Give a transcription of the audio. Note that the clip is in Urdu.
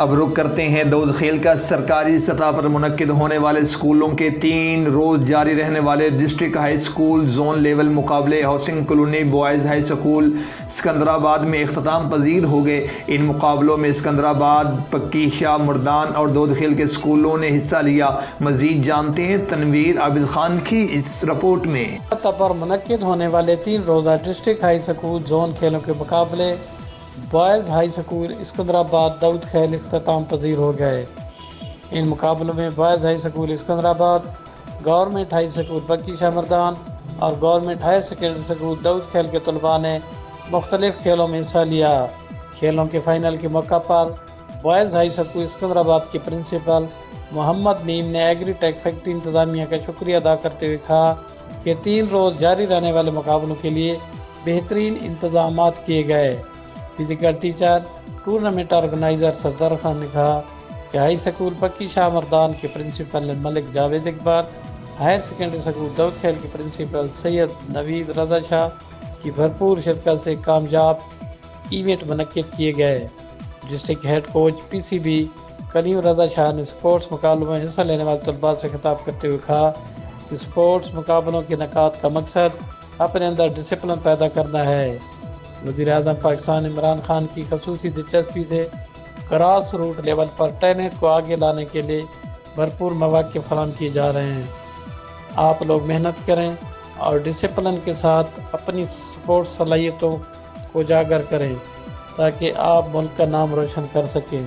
اب رخ کرتے ہیں دودھ خیل کا۔ سرکاری سطح پر منعقد ہونے والے اسکولوں کے 3 روز جاری رہنے والے district high school zone level مقابلے housing colony boys high school Sikandarabad میں اختتام پذیر ہو گئے۔ ان مقابلوں میں سکندرآباد، پکی شاہ، مردان اور دودھ خیل کے اسکولوں نے حصہ لیا۔ مزید جانتے ہیں تنویر عابد خان کی اس رپورٹ میں۔ سطح پر منعقد ہونے والے 3 روزہ ڈسٹرکٹ ہائی اسکول زون کھیلوں کے مقابلے بوائز ہائی اسکول اسکندرآباد دودھ خیل اختتام پذیر ہو گئے۔ ان مقابلوں میں boys high school Iskandarabad, government high school Pakki Shah مردان اور government higher secondary school Doodh Khel کے طلباء نے مختلف کھیلوں میں حصہ لیا۔ کھیلوں کے فائنل کے موقع پر بوائز ہائی اسکول اسکندرآباد کے پرنسپل محمد نیم نے ایگری ٹیک فیکٹری انتظامیہ کا شکریہ ادا کرتے ہوئے کہا کہ 3 روز جاری رہنے والے مقابلوں کے لیے بہترین انتظامات کیے گئے۔ Physical teacher tournament organiser Sardar Khan نے کہا کہ ہائی اسکول پکی شاہ مردان کے principal Malik Javed Iqbal, higher secondary school Doodh Khel کے پرنسپل سید نوید رضا شاہ کی بھرپور شرکت سے کامیاب ایونٹ منعقد کیے گئے۔ ڈسٹرکٹ ہیڈ کوچ پی سی بی کنیم رضا شاہ نے سپورٹس مقابلوں میں حصہ لینے والے طلباء سے خطاب کرتے ہوئے کہا کہ سپورٹس مقابلوں کے انعقاد کا مقصد اپنے اندر ڈسپلن پیدا کرنا ہے۔ وزیر اعظم پاکستان عمران خان کی خصوصی دلچسپی سے گراس روٹ لیول پر ٹیلنٹ کو آگے لانے کے لیے بھرپور مواقع فراہم کیے جا رہے ہیں۔ آپ لوگ محنت کریں اور ڈسپلن کے ساتھ اپنی سپورٹس صلاحیتوں کو اجاگر کریں تاکہ آپ ملک کا نام روشن کر سکیں۔